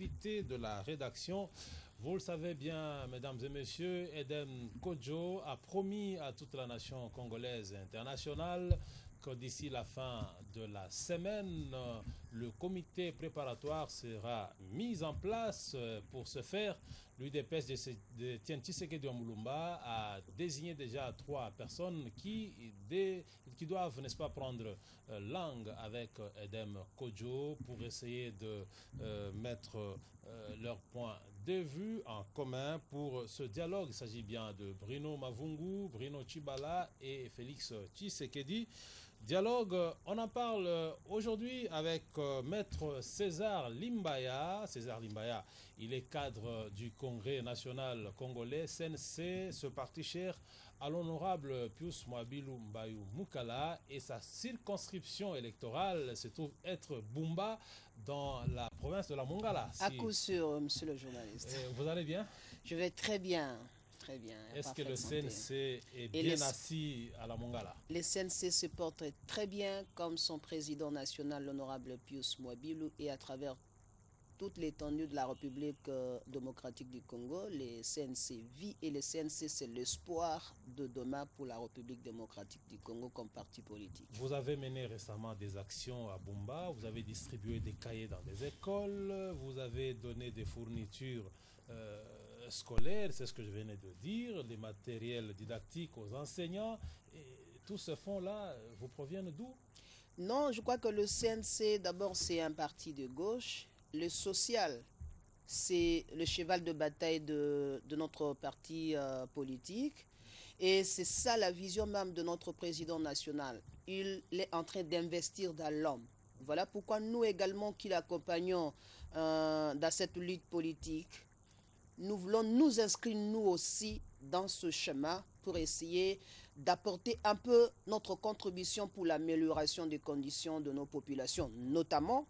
Invité de la rédaction. Vous le savez bien, mesdames et messieurs, Edem Kodjo a promis à toute la nation congolaise et internationale que d'ici la fin de la semaine, le comité préparatoire sera mis en place. Pour ce faire, l'UDPS de Tiens Tshisekedi Mulumba a désigné déjà 3 personnes qui doivent, n'est-ce pas, prendre langue avec Edem Kodjo pour essayer de mettre leurs points de vue en commun pour ce dialogue. Il s'agit bien de Bruno Mavungu, Bruno Chibala et Félix Tshisekedi. Dialogue, on en parle aujourd'hui avec Maître César Limbaya. César Limbaya, il est cadre du Congrès national congolais, CNC, ce parti cher à l'honorable Pius Mwabilu Mbayou Mukala, et sa circonscription électorale se trouve être Bumba dans la province de la Mongala. À coup sûr, monsieur le journaliste. Vous allez bien? Je vais très bien. Très bien. Est-ce que le CNC est bien assis à la Mongala? Le CNC se porte très bien comme son président national, l'honorable Pius Mwabilu, et à travers toute l'étendue de la République démocratique du Congo, le CNC vit, et le CNC, c'est l'espoir de demain pour la République démocratique du Congo comme parti politique. Vous avez mené récemment des actions à Bumba, vous avez distribué des cahiers dans des écoles, vous avez donné des fournitures scolaires, c'est ce que je venais de dire, des matériels didactiques aux enseignants. Et tous ces fonds-là vous proviennent d'où? Non, je crois que le CNC, d'abord, c'est un parti de gauche. Le social, c'est le cheval de bataille de notre parti politique. Et c'est ça la vision même de notre président national. Il est en train d'investir dans l'homme. Voilà pourquoi nous également qui l'accompagnons dans cette lutte politique, nous voulons nous inscrire nous aussi dans ce chemin pour essayer d'apporter un peu notre contribution pour l'amélioration des conditions de nos populations, notamment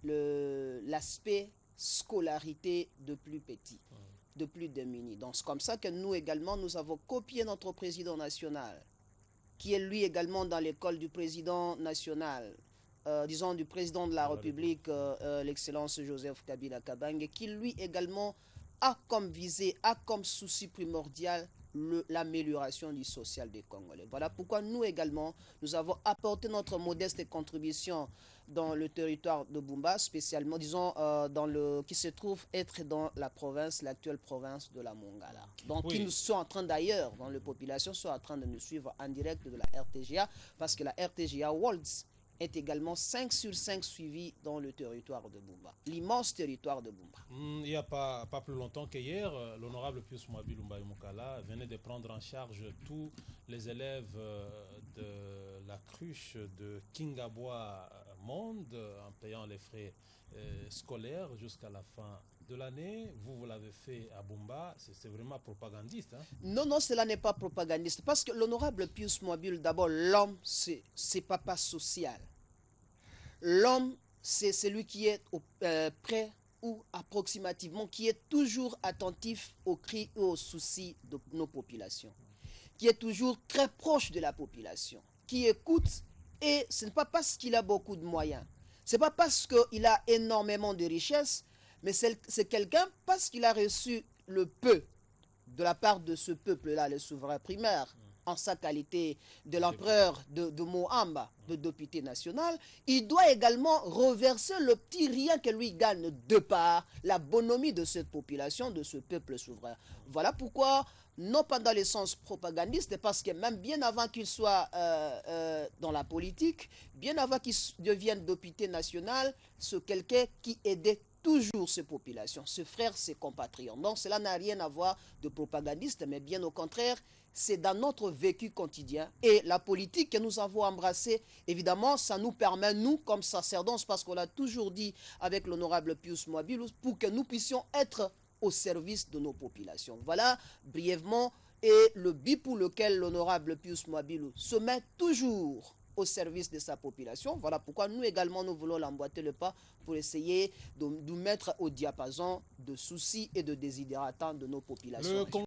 l'aspect scolarité de plus petits, de plus démunis. Donc c'est comme ça que nous également, nous avons copié notre président national, qui est lui également dans l'école du président national, disons du président de la République, l'excellence Joseph Kabila Kabange, qui lui également a comme visée, a comme souci primordial l'amélioration du social des Congolais. Voilà pourquoi nous également, nous avons apporté notre modeste contribution dans le territoire de Bumba, spécialement, disons, qui se trouve être dans la province, l'actuelle province de la Mongala. Donc, oui, qui nous sont en train d'ailleurs, dans les populations sont en train de nous suivre en direct de la RTGA, parce que la RTGA Worlds est également 5 sur 5 suivis dans le territoire de Bumba, l'immense territoire de Bumba. Il n'y a pas plus longtemps qu'hier, l'honorable Pius Mwabilu Mbayou Mukala venait de prendre en charge tous les élèves de la cruche de Kingabwa Monde en payant les frais scolaires jusqu'à la fin de l'année. Vous l'avez fait à Bumba, c'est vraiment propagandiste. Hein? Non, non, cela n'est pas propagandiste, parce que l'honorable Pius Mwabilu, d'abord, l'homme, c'est papa social. L'homme, c'est celui qui est près ou approximativement, qui est toujours attentif aux cris et aux soucis de nos populations, qui est toujours très proche de la population, qui écoute, et ce n'est pas parce qu'il a beaucoup de moyens, ce n'est pas parce qu'il a énormément de richesses, mais c'est quelqu'un parce qu'il a reçu le peu de la part de ce peuple-là, le souverain primaire, en sa qualité de l'empereur de Mohamba, de député national, il doit également reverser le petit rien que lui gagne de par la bonhomie de cette population, de ce peuple souverain. Voilà pourquoi, non pas dans le sens propagandiste, parce que même bien avant qu'il soit dans la politique, bien avant qu'il devienne député national, c'est quelqu'un qui aidait toujours ces populations, ses frères, ses compatriotes. Donc cela n'a rien à voir de propagandiste, mais bien au contraire, c'est dans notre vécu quotidien. Et la politique que nous avons embrassée, évidemment, ça nous permet, nous, comme sacerdoce, parce qu'on l'a toujours dit avec l'honorable Pius Mwabilu, pour que nous puissions être au service de nos populations. Voilà, brièvement, et le but pour lequel l'honorable Pius Mwabilu se met toujours au service de sa population. Voilà pourquoi nous également, nous voulons l'emboîter le pas pour essayer de nous mettre au diapason de soucis et de désidératants de nos populations. Le Congrès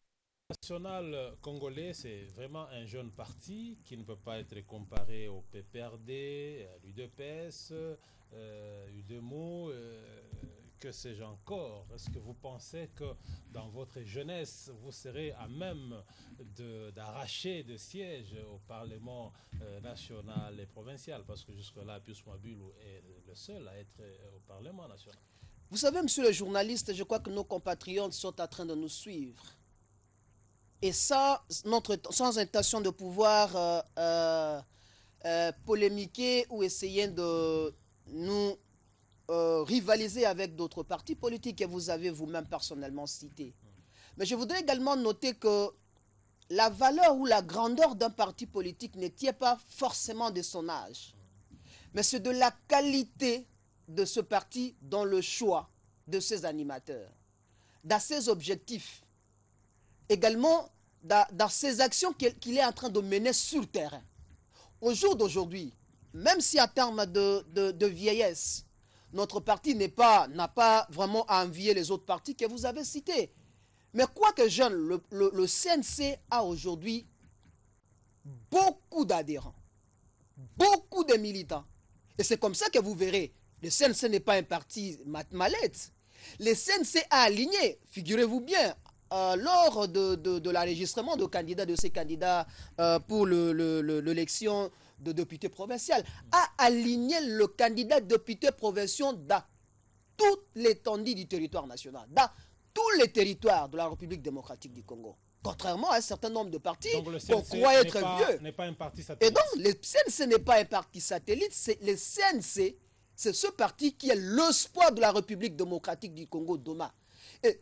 national congolais, c'est vraiment un jeune parti qui ne peut pas être comparé au PPRD, à l'UDPS, UDEMO, que sais-je encore? Est-ce que vous pensez que dans votre jeunesse, vous serez à même d'arracher des sièges au Parlement national et provincial? Parce que jusque-là, Pius Mwabilu est le seul à être au Parlement national. Vous savez, monsieur le journaliste, je crois que nos compatriotes sont en train de nous suivre. Et ça, sans intention de pouvoir polémiquer ou essayer de nous rivaliser avec d'autres partis politiques que vous avez vous-même personnellement cités. Mais je voudrais également noter que la valeur ou la grandeur d'un parti politique ne tient pas forcément de son âge, mais c'est de la qualité de ce parti dans le choix de ses animateurs, dans ses objectifs, également dans ses actions qu'il est en train de mener sur le terrain. Au jour d'aujourd'hui, même si en termes de vieillesse, notre parti n'a pas vraiment à envier les autres partis que vous avez cités. Mais quoique jeune, le CNC a aujourd'hui beaucoup d'adhérents, beaucoup de militants. Et c'est comme ça que vous verrez, le CNC n'est pas un parti mallette. Le CNC a aligné, figurez-vous bien, lors de l'enregistrement de ces candidats pour l'élection de député provincial, a aligné le candidat député provincial dans toute l'étendue du territoire national, dans tous les territoires de la République démocratique du Congo. Contrairement à un certain nombre de partis qu'on croit être vieux. N'est pas un parti satellite. Et donc, le CNC n'est pas un parti satellite, le CNC, c'est ce parti qui est l'espoir de la République démocratique du Congo demain.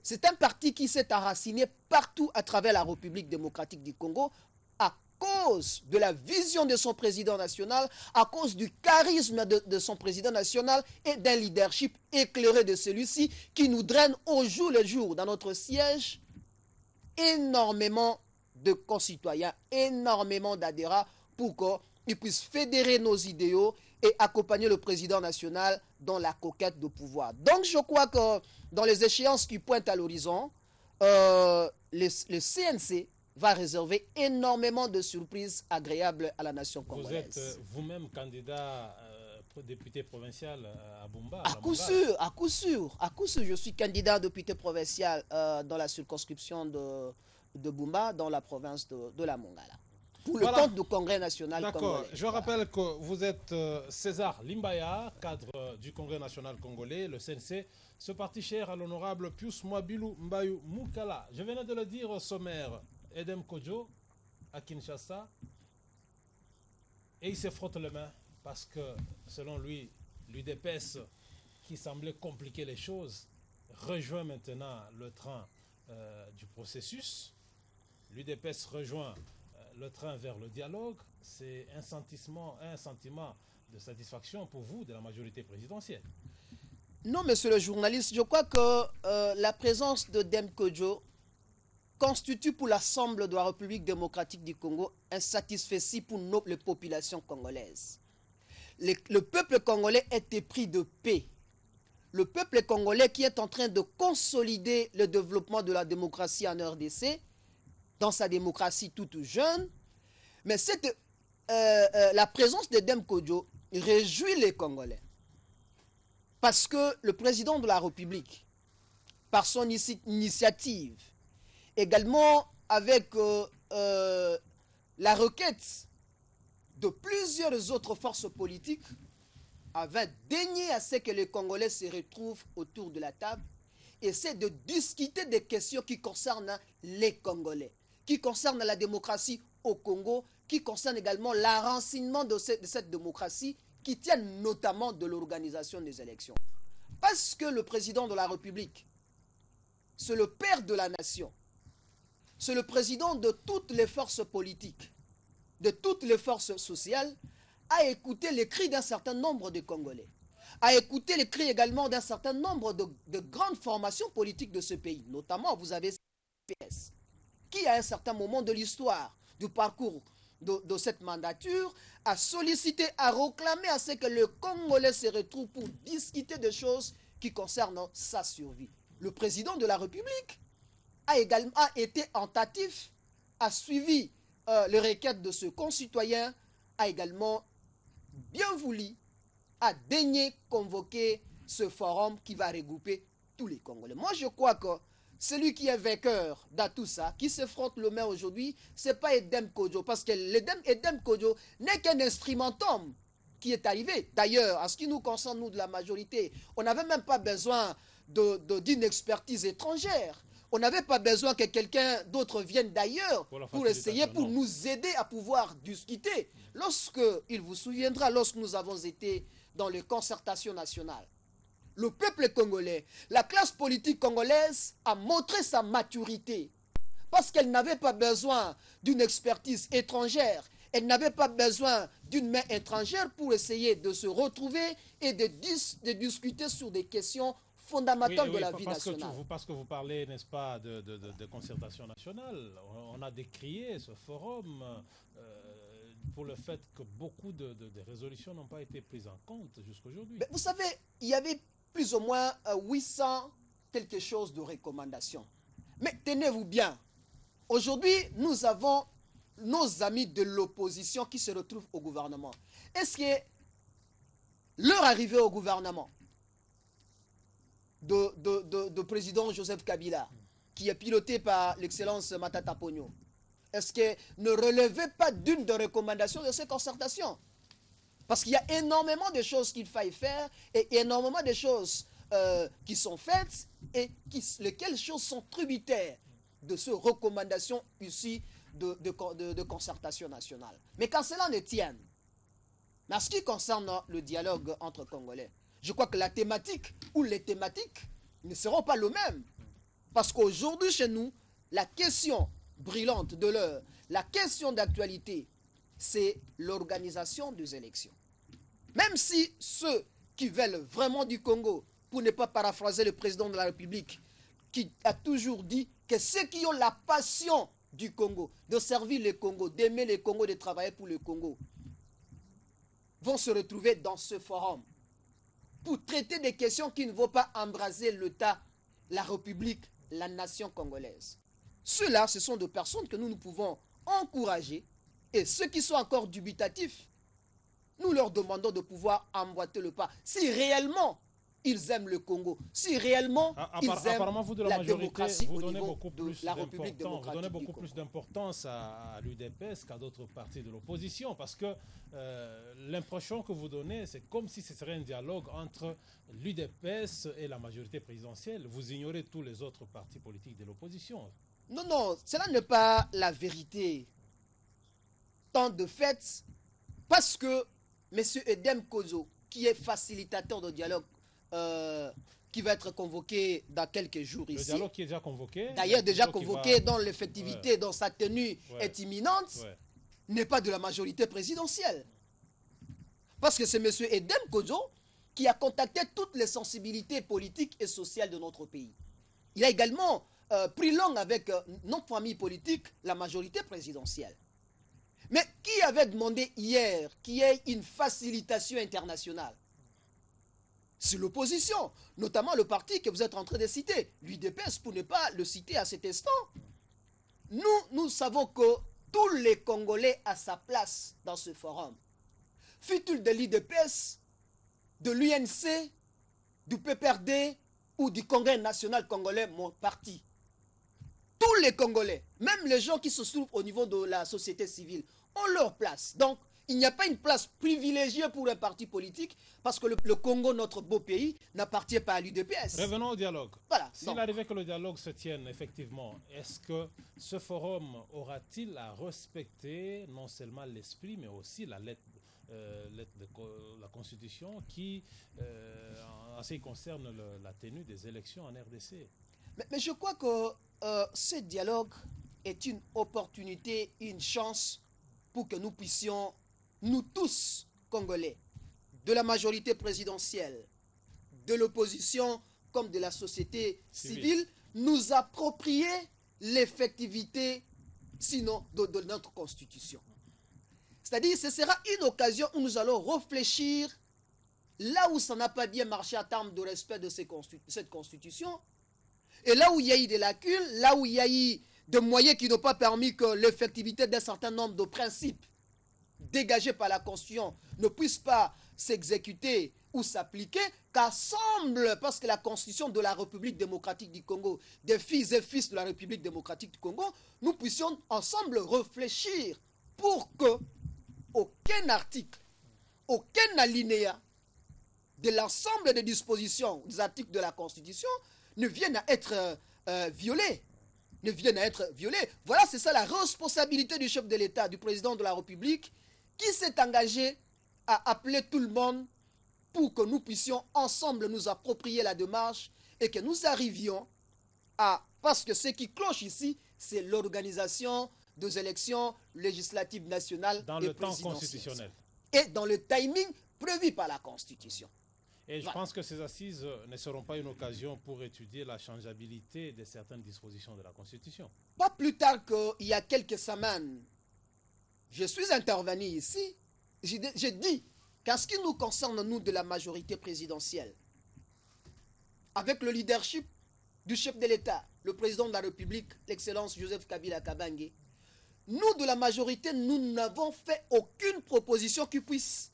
C'est un parti qui s'est enraciné partout à travers la République démocratique du Congo à cause de la vision de son président national, à cause du charisme de son président national et d'un leadership éclairé de celui-ci qui nous draine au jour le jour dans notre siège énormément de concitoyens, énormément d'adhérents pour qu'ils puissent fédérer nos idéaux et accompagner le président national dans la conquête de pouvoir. Donc je crois que dans les échéances qui pointent à l'horizon, le CNC va réserver énormément de surprises agréables à la nation congolaise. Vous êtes vous-même candidat député provincial à Bumba. À coup sûr, je suis candidat député provincial dans la circonscription de Bumba, dans la province de la Mongala. Pour le compte du Congrès national congolais. D'accord. Je rappelle que vous êtes César Limbaya, cadre du Congrès national congolais, le CNC, ce parti cher à l'honorable Pius Mwabilu Mbayou Mukala. Je venais de le dire au sommaire, Edem Kodjo, à Kinshasa, et il se frotte les mains parce que, selon lui, l'UDPS, qui semblait compliquer les choses, rejoint maintenant le train du processus. L'UDPS rejoint le train vers le dialogue. C'est un sentiment de satisfaction pour vous de la majorité présidentielle. Non, monsieur le journaliste, je crois que la présence de Dem Kodjo constitue pour l'ensemble de la République démocratique du Congo un satisfecit pour les populations congolaises. Le peuple congolais est épris de paix. Le peuple congolais qui est en train de consolider le développement de la démocratie en RDC, dans sa démocratie toute jeune. Mais la présence de Dem Kodjo réjouit les Congolais. Parce que le président de la République, par son initiative, également avec la requête de plusieurs autres forces politiques, avait daigné à ce que les Congolais se retrouvent autour de la table et essaient de discuter des questions qui concernent les Congolais, qui concernent la démocratie au Congo, qui concernent également l'enracinement de cette démocratie, qui tiennent notamment de l'organisation des élections. Parce que le président de la République, c'est le père de la nation, c'est le président de toutes les forces politiques, de toutes les forces sociales, a écouté les cris d'un certain nombre de Congolais, a écouté les cris également d'un certain nombre de grandes formations politiques de ce pays. Notamment, vous avez PS, qui à un certain moment de l'histoire, du parcours de cette mandature, a sollicité, a réclamé à ce que le Congolais se retrouve pour discuter des choses qui concernent sa survie. Le président de la République a également été tentatif, a suivi les requêtes de ce concitoyen, a également bien voulu, a daigné convoquer ce forum qui va regrouper tous les Congolais. Moi, je crois que celui qui est vainqueur dans tout ça, qui se frotte le main aujourd'hui, ce n'est pas Edem Kodjo. Parce que Edem Kodjo n'est qu'un instrumentum qui est arrivé. D'ailleurs, en ce qui nous concerne, nous de la majorité, on n'avait même pas besoin d'une expertise étrangère. On n'avait pas besoin que quelqu'un d'autre vienne d'ailleurs pour essayer, pour nous aider à pouvoir discuter. Il vous souviendra, lorsque nous avons été dans les concertations nationales, le peuple congolais, la classe politique congolaise a montré sa maturité parce qu'elle n'avait pas besoin d'une expertise étrangère, elle n'avait pas besoin d'une main étrangère pour essayer de se retrouver et de discuter sur des questions fondamentales de la vie nationale. Parce que vous parlez, n'est-ce pas, de concertation nationale. On a décrié ce forum pour le fait que beaucoup de résolutions n'ont pas été prises en compte jusqu'aujourd'hui. Vous savez, il y avait plus ou moins 800 quelque chose de recommandations. Mais tenez-vous bien, aujourd'hui, nous avons nos amis de l'opposition qui se retrouvent au gouvernement. Est-ce que leur arrivée au gouvernement de président Joseph Kabila, qui est piloté par l'excellence Matata Ponyo, est-ce que ne relevait pas d'une des recommandations de ces concertations? Parce qu'il y a énormément de choses qu'il faille faire et énormément de choses qui sont faites et lesquelles choses sont tributaires de ces recommandations ici de concertation nationale. Mais quand cela ne tienne, en ce qui concerne le dialogue entre Congolais, je crois que la thématique ou les thématiques ne seront pas le même. Parce qu'aujourd'hui, chez nous, la question brûlante de l'heure, la question d'actualité, c'est l'organisation des élections. Même si ceux qui veulent vraiment du Congo, pour ne pas paraphraser le président de la République, qui a toujours dit que ceux qui ont la passion du Congo, de servir le Congo, d'aimer le Congo, de travailler pour le Congo, vont se retrouver dans ce forum pour traiter des questions qui ne vont pas embraser l'État, la République, la nation congolaise. Ceux-là, ce sont des personnes que nous pouvons encourager, et ceux qui sont encore dubitatifs, nous leur demandons de pouvoir emboîter le pas. Si réellement ils aiment le Congo, si réellement ils aiment la démocratie au niveau de la République démocratique du Congo. Vous donnez beaucoup plus d'importance à l'UDPS qu'à d'autres partis de l'opposition, parce que l'impression que vous donnez, c'est comme si ce serait un dialogue entre l'UDPS et la majorité présidentielle. Vous ignorez tous les autres partis politiques de l'opposition. Non, non, cela n'est pas la vérité. Tant de fait, parce que M. Edem Kodjo, qui est facilitateur de dialogue, qui va être convoqué dans quelques jours ici. Le dialogue qui est déjà convoqué. D'ailleurs, déjà convoqué, dont l'effectivité, dont sa tenue est imminente, n'est pas de la majorité présidentielle. Parce que c'est M. Edem Kodjo qui a contacté toutes les sensibilités politiques et sociales de notre pays. Il a également pris langue avec notre famille politique, la majorité présidentielle. Mais qui avait demandé hier qu'il y ait une facilitation internationale? C'est l'opposition, notamment le parti que vous êtes en train de citer, l'UDPS, pour ne pas le citer à cet instant. Nous savons que tous les Congolais à sa place dans ce forum, fût-il de l'UDPS, de l'UNC, du PPRD ou du Congrès national congolais, mon parti, tous les Congolais, même les gens qui se trouvent au niveau de la société civile, ont leur place. Donc, il n'y a pas une place privilégiée pour un parti politique parce que le Congo, notre beau pays, n'appartient pas à l'UDPS. Revenons au dialogue. Voilà. S'il arrivait que le dialogue se tienne, effectivement, est-ce que ce forum aura-t-il à respecter non seulement l'esprit, mais aussi la lettre de la Constitution qui, en ce qui concerne la tenue des élections en RDC? Mais je crois que ce dialogue est une opportunité, une chance pour que nous puissions, nous tous, Congolais, de la majorité présidentielle, de l'opposition comme de la société civile, nous approprier l'effectivité, sinon, de notre Constitution. C'est-à-dire, ce sera une occasion où nous allons réfléchir là où ça n'a pas bien marché en termes de respect de cette Constitution, et là où il y a eu des lacunes, là où il y a eu des moyens qui n'ont pas permis que l'effectivité d'un certain nombre de principes dégagés par la Constitution ne puisse pas s'exécuter ou s'appliquer qu'ensemble, parce que la constitution de la République démocratique du Congo, des filles et fils de la République démocratique du Congo, nous puissions ensemble réfléchir pour que aucun article, aucun alinéa de l'ensemble des dispositions des articles de la Constitution ne vienne à être violé. Ne viennent à être violés. Voilà, c'est ça la responsabilité du chef de l'État, du président de la République, qui s'est engagé à appeler tout le monde pour que nous puissions ensemble nous approprier la démarche et que nous arrivions à... Parce que ce qui cloche ici, c'est l'organisation des élections législatives nationales dans et le temps présidentielles. constitutionnel. Et dans le timing prévu par la Constitution. Et je pense que ces assises ne seront pas une occasion pour étudier la changeabilité de certaines dispositions de la Constitution. Pas plus tard qu'il y a quelques semaines, je suis intervenu ici, j'ai dit qu'en ce qui nous concerne, nous, de la majorité présidentielle, avec le leadership du chef de l'État, le président de la République, l'excellence Joseph Kabila Kabange, nous, de la majorité, nous n'avons fait aucune proposition qui puisse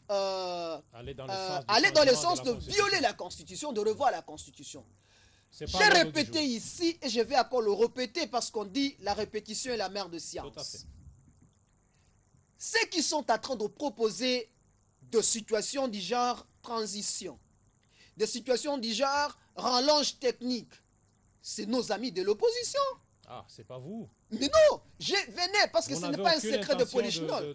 aller dans le sens de violer la Constitution, de revoir la Constitution. J'ai répété ici et je vais encore le répéter parce qu'on dit la répétition est la mère de science. Ceux qui sont en train de proposer de situations du genre transition, des situations du genre rallonge technique, c'est nos amis de l'opposition. Ah, c'est pas vous. Mais non, je venais parce que ce n'est pas un secret de polichinelle.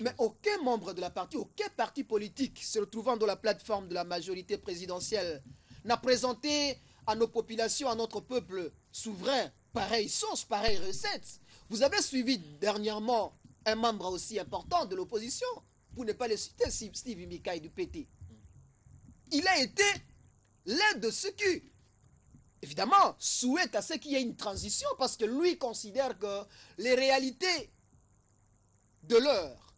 Mais aucun membre de la partie, aucun parti politique se retrouvant dans la plateforme de la majorité présidentielle n'a présenté à nos populations, à notre peuple souverain, pareille source, pareille recette. Vous avez suivi dernièrement un membre aussi important de l'opposition, pour ne pas le citer, Steve Mikaï du PT. Il a été l'un de ceux qui, évidemment, souhaite à ce qu'il y ait une transition parce que lui considère que les réalités de l'heure,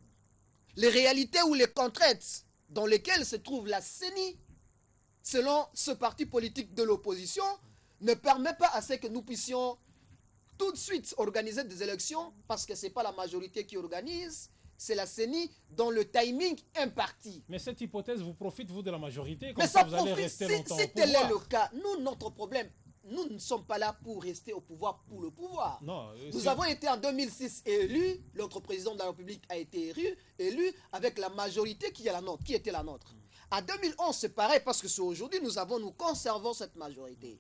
les réalités ou les contraintes dans lesquelles se trouve la CENI, selon ce parti politique de l'opposition, ne permet pas à ce que nous puissions tout de suite organiser des élections parce que ce n'est pas la majorité qui organise, c'est la CENI dans le timing imparti. Mais cette hypothèse vous profite, vous, de la majorité, comme ça vous allez rester longtemps au pouvoir. Si tel est le cas, nous, notre problème, nous ne sommes pas là pour rester au pouvoir pour le pouvoir. Non, nous avons été en 2006 élus, notre président de la République a été élu avec la majorité qui était la nôtre. En 2011, c'est pareil parce que c'est aujourd'hui, nous conservons cette majorité.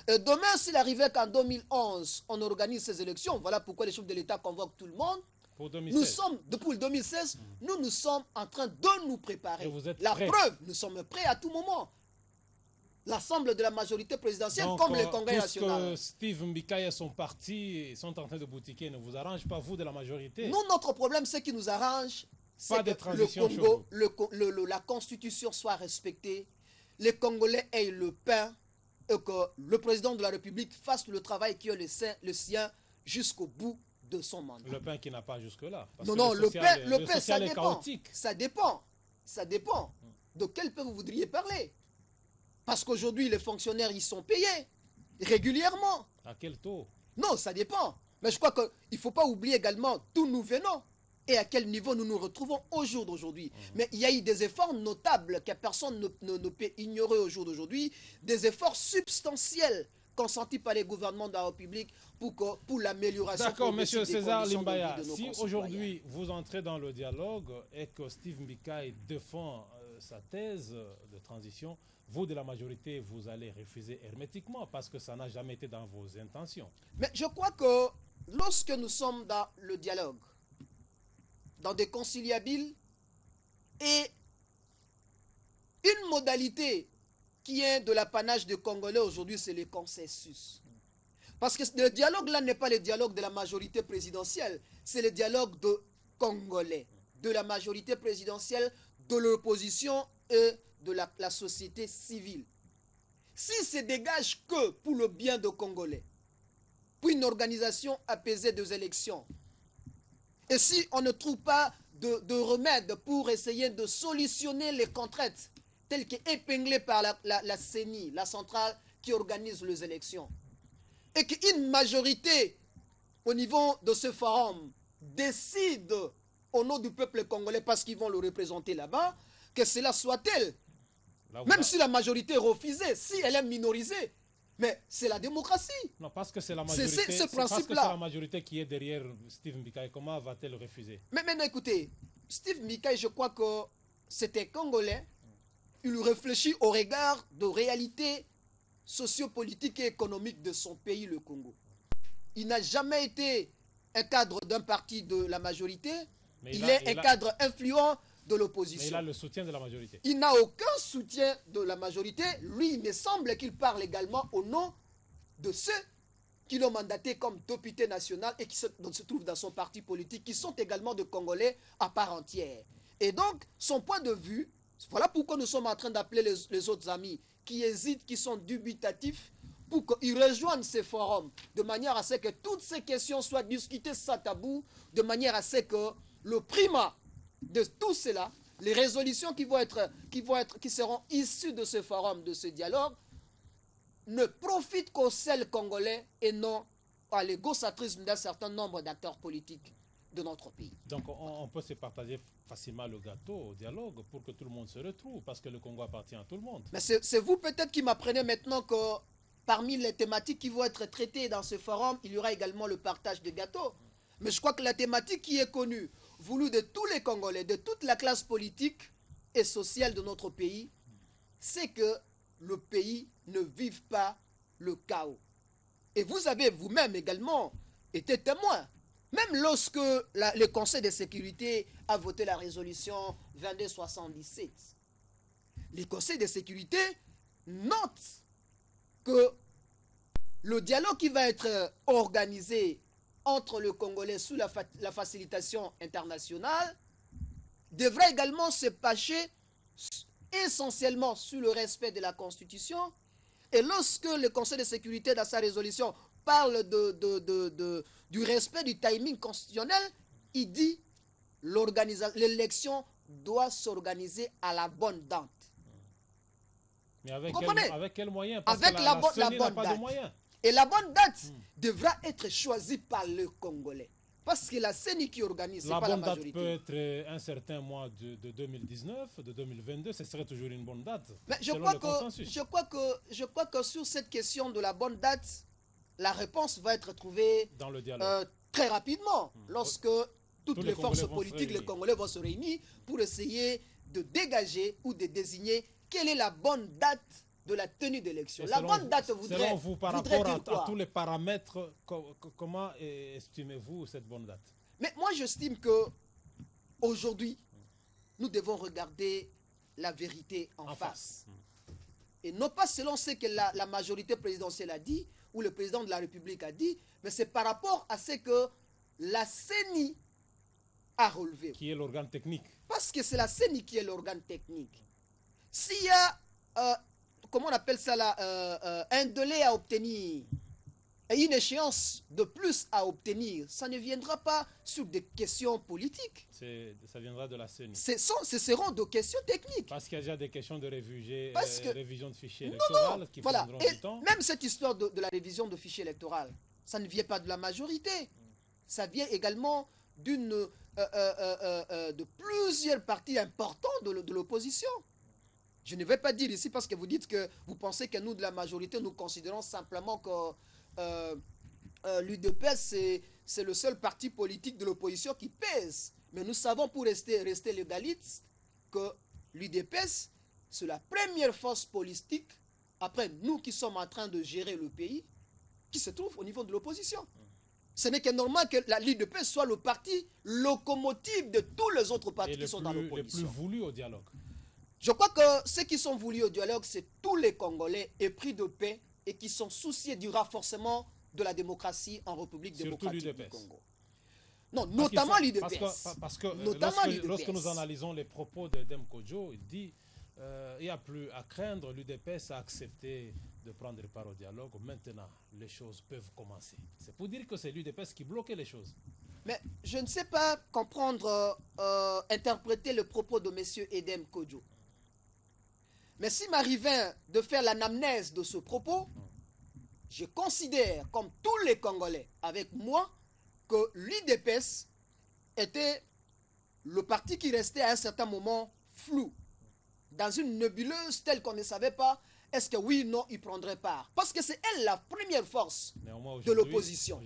Et demain, s'il arrivait qu'en 2011, on organise ces élections, voilà pourquoi les chefs de l'État convoquent tout le monde. Pour 2016. Nous sommes, depuis le 2016, nous sommes en train de nous préparer. Et vous êtes la prêts. preuve, nous sommes prêts à tout moment. L'ensemble de la majorité présidentielle, donc, comme le Congrès national. Que Steve Mikaï et son parti sont en train de boutiquer ne vous arrange pas, vous, de la majorité? Nous, notre problème, ce qui nous arrange, c'est que le Congo, la Constitution soit respectée, les Congolais aient le pain, et que le président de la République fasse le travail qui est le sien jusqu'au bout de son mandat. Le pain qui n'a pas jusque-là. Non, le pain, ça dépend. Chaotique. Ça dépend. De quel pain vous voudriez parler? Parce qu'aujourd'hui, les fonctionnaires, ils sont payés régulièrement. À quel taux? Non, ça dépend. Mais je crois qu'il ne faut pas oublier également d'où nous venons et à quel niveau nous nous retrouvons au jour d'aujourd'hui. Mais il y a eu des efforts notables que personne ne peut ignorer au jour d'aujourd'hui, des efforts substantiels consentis par les gouvernements de la République pour l'amélioration. D'accord, monsieur César Limbaya, si aujourd'hui vous entrez dans le dialogue et que Steve Mikaï défend sa thèse de transition, vous de la majorité, vous allez refuser hermétiquement parce que ça n'a jamais été dans vos intentions. Mais je crois que lorsque nous sommes dans le dialogue, dans des conciliables et une modalité qui est de l'apanage des Congolais aujourd'hui, c'est le consensus. Parce que le dialogue là n'est pas le dialogue de la majorité présidentielle, c'est le dialogue de Congolais, de la majorité présidentielle, de l'opposition et de la société civile. Si se dégage que pour le bien des Congolais, pour une organisation apaisée des élections, et si on ne trouve pas de remède pour essayer de solutionner les contraintes telles qu'épinglées par la CENI, la centrale qui organise les élections, et qu'une majorité au niveau de ce forum décide au nom du peuple congolais parce qu'ils vont le représenter là-bas, que cela soit-elle. Là, Même si la majorité est refusée, si elle est minorisée. Mais c'est la démocratie. Non, parce que c'est la majorité. C'est ce principe-là. Parce que c'est la majorité qui est derrière Steve Mikaï. Comment va-t-elle refuser? Mais maintenant, écoutez, Steve Mikaï, je crois que c'était Congolais. Il réfléchit au regard de réalités sociopolitiques et économiques de son pays, le Congo. Il n'a jamais été un cadre d'un parti de la majorité. Il est un cadre influent de l'opposition. Mais il a le soutien de la majorité. Il n'a aucun soutien de la majorité. Lui, il me semble qu'il parle également au nom de ceux qui l'ont mandaté comme député national et qui se trouvent dans son parti politique, qui sont également des Congolais à part entière. Et donc, son point de vue, voilà pourquoi nous sommes en train d'appeler les autres amis qui hésitent, qui sont dubitatifs, pour qu'ils rejoignent ces forums, de manière à ce que toutes ces questions soient discutées sans tabou, de manière à ce que le primat de tout cela, les résolutions qui seront issues de ce forum, de ce dialogue, ne profitent qu'aux seuls Congolais et non à l'égocentrisme d'un certain nombre d'acteurs politiques de notre pays. Donc on peut se partager facilement le gâteau au dialogue pour que tout le monde se retrouve, parce que le Congo appartient à tout le monde. Mais c'est vous peut-être qui m'apprenez maintenant que parmi les thématiques qui vont être traitées dans ce forum, il y aura également le partage de gâteaux. Mais je crois que la thématique qui est connue, voulue de tous les Congolais, de toute la classe politique et sociale de notre pays, c'est que le pays ne vive pas le chaos. Et vous avez vous-même également été témoin. Même lorsque le Conseil de sécurité a voté la résolution 2277, le Conseil de sécurité note que le dialogue qui va être organisé entre le Congolais sous la facilitation internationale devra également se pencher essentiellement sur le respect de la Constitution. Et lorsque le Conseil de sécurité, dans sa résolution, parle du respect du timing constitutionnel, il dit l'élection doit s'organiser à la bonne date. Mais avec quel moyen? Parce avec que la bonne date. Et la bonne date devra être choisie par le Congolais. Parce que la CENI qui organise, c'est pas la majorité. La bonne date peut être un certain mois de 2019, de 2022, ce serait toujours une bonne date. Mais je crois que sur cette question de la bonne date, la réponse va être trouvée dans le dialogue. Très rapidement, lorsque toutes les forces politiques, les Congolais vont se réunir pour essayer de dégager ou de désigner quelle est la bonne date de la tenue d'élection. La bonne date voudrait selon vous, par rapport à tous les paramètres, comment estimez-vous cette bonne date? Mais moi, j'estime que aujourd'hui, nous devons regarder la vérité en face. Et non pas selon ce que la majorité présidentielle a dit ou le président de la République a dit, mais c'est par rapport à ce que la CENI a relevé. Qui est l'organe technique. Parce que c'est la CENI qui est l'organe technique. S'il y a, comment on appelle ça là, un délai à obtenir et une échéance de plus à obtenir, ça ne viendra pas sur des questions politiques. Ça viendra de la CENI. Ce seront des questions techniques. Parce qu'il y a déjà des questions de révision de fichiers électoraux qui prendront du temps. Même cette histoire de la révision de fichiers électoraux, ça ne vient pas de la majorité. Ça vient également de plusieurs partis importants de l'opposition. Je ne vais pas dire ici parce que vous dites que vous pensez que nous, de la majorité, nous considérons simplement que l'UDPS, c'est le seul parti politique de l'opposition qui pèse. Mais nous savons, pour rester légalistes, que l'UDPS, c'est la première force politique, après nous qui sommes en train de gérer le pays, qui se trouve au niveau de l'opposition. Ce n'est que normal que l'UDPS soit le parti locomotive de tous les autres partis qui sont dans l'opposition. Le plus voulu au dialogue. Je crois que ceux qui sont voulus au dialogue, c'est tous les Congolais épris de paix et qui sont souciés du renforcement de la démocratie en République démocratique du Congo. Non, notamment l'UDPS. Parce que lorsque nous analysons les propos de Dem Kodjo, il dit il n'y a plus à craindre, l'UDPS a accepté de prendre part au dialogue. Maintenant, les choses peuvent commencer. C'est pour dire que c'est l'UDPS qui bloquait les choses. Mais je ne sais pas comprendre, interpréter le propos de M. Edem Kodjo. Mais s'il m'arrivait de faire l'anamnèse de ce propos, je considère, comme tous les Congolais avec moi, que l'UDPS était le parti qui restait à un certain moment flou, dans une nébuleuse telle qu'on ne savait pas, est-ce que oui ou non il prendrait part? Parce que c'est elle la première force de l'opposition.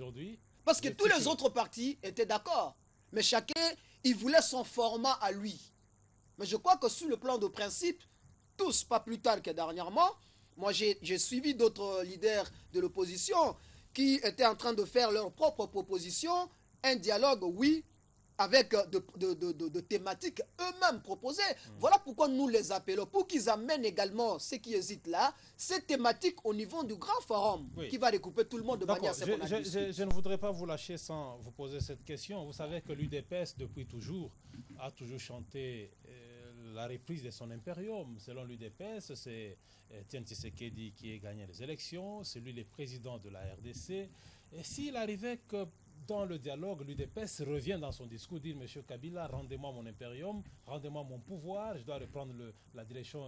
Parce que tous les autres partis étaient d'accord. Mais chacun, il voulait son format à lui. Mais je crois que sur le plan de principe, tous, pas plus tard que dernièrement, moi j'ai suivi d'autres leaders de l'opposition qui étaient en train de faire leurs propres propositions, un dialogue, oui, avec de thématiques eux-mêmes proposées. Voilà pourquoi nous les appelons, pour qu'ils amènent également ceux qui hésitent là, ces thématiques au niveau du grand forum, qui va recouper tout le monde de manière assez je ne voudrais pas vous lâcher sans vous poser cette question. Vous savez que l'UDPS, depuis toujours, a toujours chanté la reprise de son impérium. Selon l'UDPS, c'est Etienne Tshisekedi qui a gagné les élections, c'est lui le président de la RDC. Et s'il arrivait que dans le dialogue, l'UDPS revient dans son discours, dit Monsieur Kabila, rendez-moi mon impérium, rendez-moi mon pouvoir, je dois reprendre la direction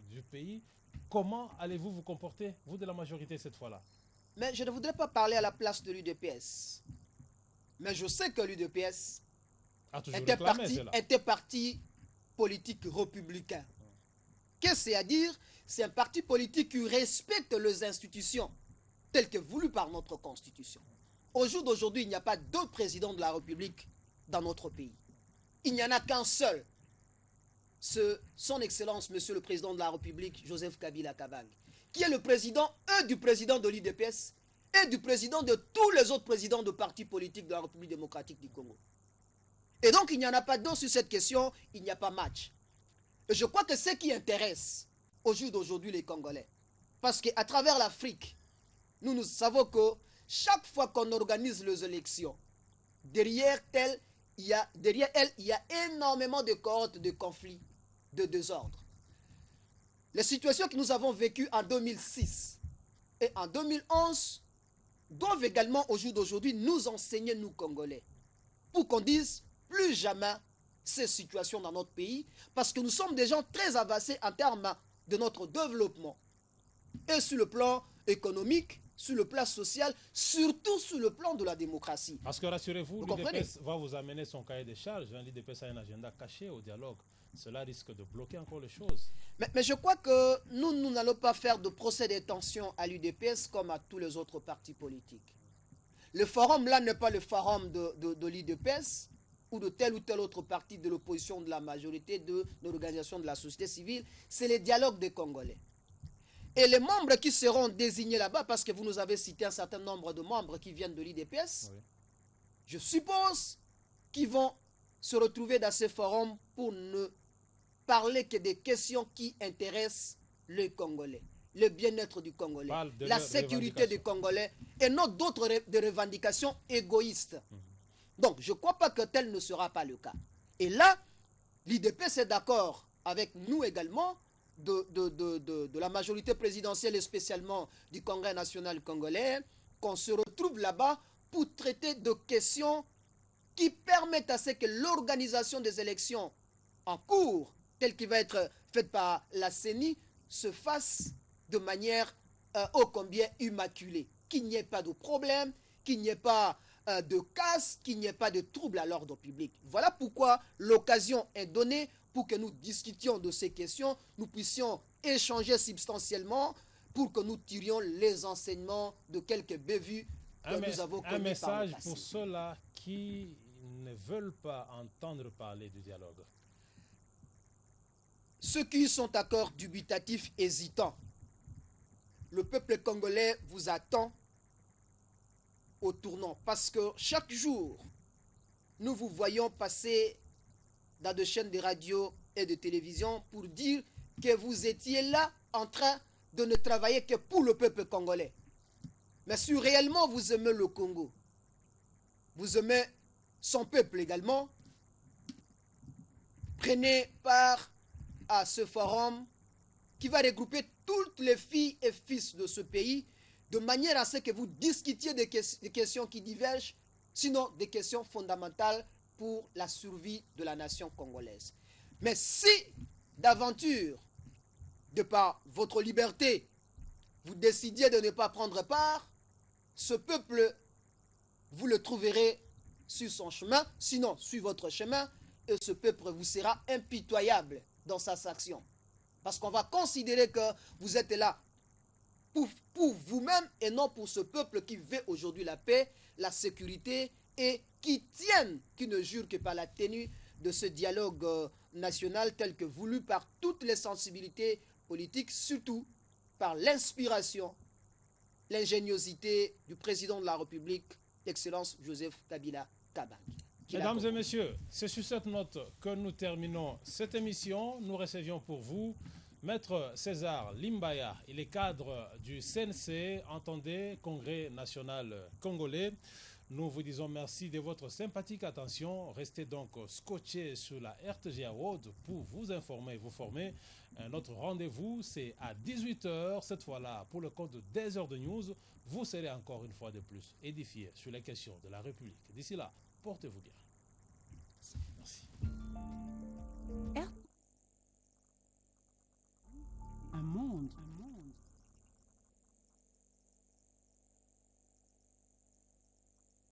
du pays. Comment allez-vous vous comporter, vous de la majorité, cette fois-là? Mais je ne voudrais pas parler à la place de l'UDPS. Mais je sais que l'UDPS était parti politique républicain. Qu'est-ce que c'est à dire? C'est un parti politique qui respecte les institutions telles que voulues par notre Constitution. Au jour d'aujourd'hui, il n'y a pas deux présidents de la République dans notre pays. Il n'y en a qu'un seul. Son Excellence, Monsieur le Président de la République, Joseph Kabila Kabange, qui est le président, du président de l'UDPS et du président de tous les autres présidents de partis politiques de la République démocratique du Congo. Et donc, il n'y en a pas deux sur cette question, il n'y a pas match. Et je crois que ce qui intéresse au jour d'aujourd'hui les Congolais, parce qu'à travers l'Afrique, nous savons que chaque fois qu'on organise les élections, derrière elles, il y a énormément de cohortes de conflits, de désordre. Les situations que nous avons vécues en 2006 et en 2011 doivent également, au jour d'aujourd'hui, nous enseigner, nous Congolais, pour qu'on dise plus jamais ces situations dans notre pays, parce que nous sommes des gens très avancés en termes de notre développement, et sur le plan économique, sur le plan social, surtout sur le plan de la démocratie. Parce que rassurez-vous, l'UDPS va vous amener son cahier de charges. L'UDPS a un agenda caché au dialogue. Cela risque de bloquer encore les choses. Mais je crois que nous n'allons pas faire de procès d'intention à l'UDPS comme à tous les autres partis politiques. Le forum là n'est pas le forum de l'UDPS ou de tel autre parti de l'opposition, de la majorité, de l'organisation de la société civile. C'est le dialogue des Congolais. Et les membres qui seront désignés là-bas, parce que vous nous avez cité un certain nombre de membres qui viennent de l'UDPS, oui, je suppose qu'ils vont se retrouver dans ce forum pour ne parler que des questions qui intéressent les Congolais, le bien-être du Congolais, la sécurité du Congolais, et non d'autres revendications égoïstes. Donc, je ne crois pas que tel ne sera pas le cas. Et là, l'UDPS est d'accord avec nous également, de la majorité présidentielle et spécialement du Congrès national congolais, qu'on se retrouve là-bas pour traiter de questions qui permettent à ce que l'organisation des élections en cours, telle qui va être faite par la CENI, se fasse de manière ô combien immaculée. Qu'il n'y ait pas de problème, qu'il n'y ait pas de casse, qu'il n'y ait pas de trouble à l'ordre public. Voilà pourquoi l'occasion est donnée pour que nous discutions de ces questions, nous puissions échanger substantiellement pour que nous tirions les enseignements de quelques bévues que nous avons commis. Un message pour ceux-là qui ne veulent pas entendre parler du dialogue. Ceux qui sont encore dubitatifs, hésitants, le peuple congolais vous attend au tournant, parce que chaque jour, nous vous voyons passer dans des chaînes de radio et de télévision pour dire que vous étiez là en train de ne travailler que pour le peuple congolais. Mais si réellement vous aimez le Congo, vous aimez son peuple également, prenez part à ce forum qui va regrouper toutes les filles et fils de ce pays, de manière à ce que vous discutiez des questions qui divergent, sinon des questions fondamentales pour la survie de la nation congolaise. Mais si, d'aventure, de par votre liberté, vous décidiez de ne pas prendre part, ce peuple, vous le trouverez sur son chemin, sinon sur votre chemin, et ce peuple vous sera impitoyable dans sa sanction. Parce qu'on va considérer que vous êtes là pour vous-même et non pour ce peuple qui veut aujourd'hui la paix, la sécurité et qui ne jure que par la tenue de ce dialogue national tel que voulu par toutes les sensibilités politiques, surtout par l'inspiration, l'ingéniosité du président de la République, l'excellence Joseph Kabila Kabange. Mesdames et messieurs, c'est sur cette note que nous terminons cette émission. Nous recevions pour vous Maître César Limbaya. Il est cadre du CNC, entendez, Congrès national congolais. Nous vous disons merci de votre sympathique attention. Restez donc scotchés sur la RTGA Road pour vous informer et vous former. Notre rendez-vous, c'est à 18 h, cette fois-là, pour le compte des heures de news. Vous serez encore une fois de plus édifiés sur les questions de la République. D'ici là, portez-vous bien. Merci. Un monde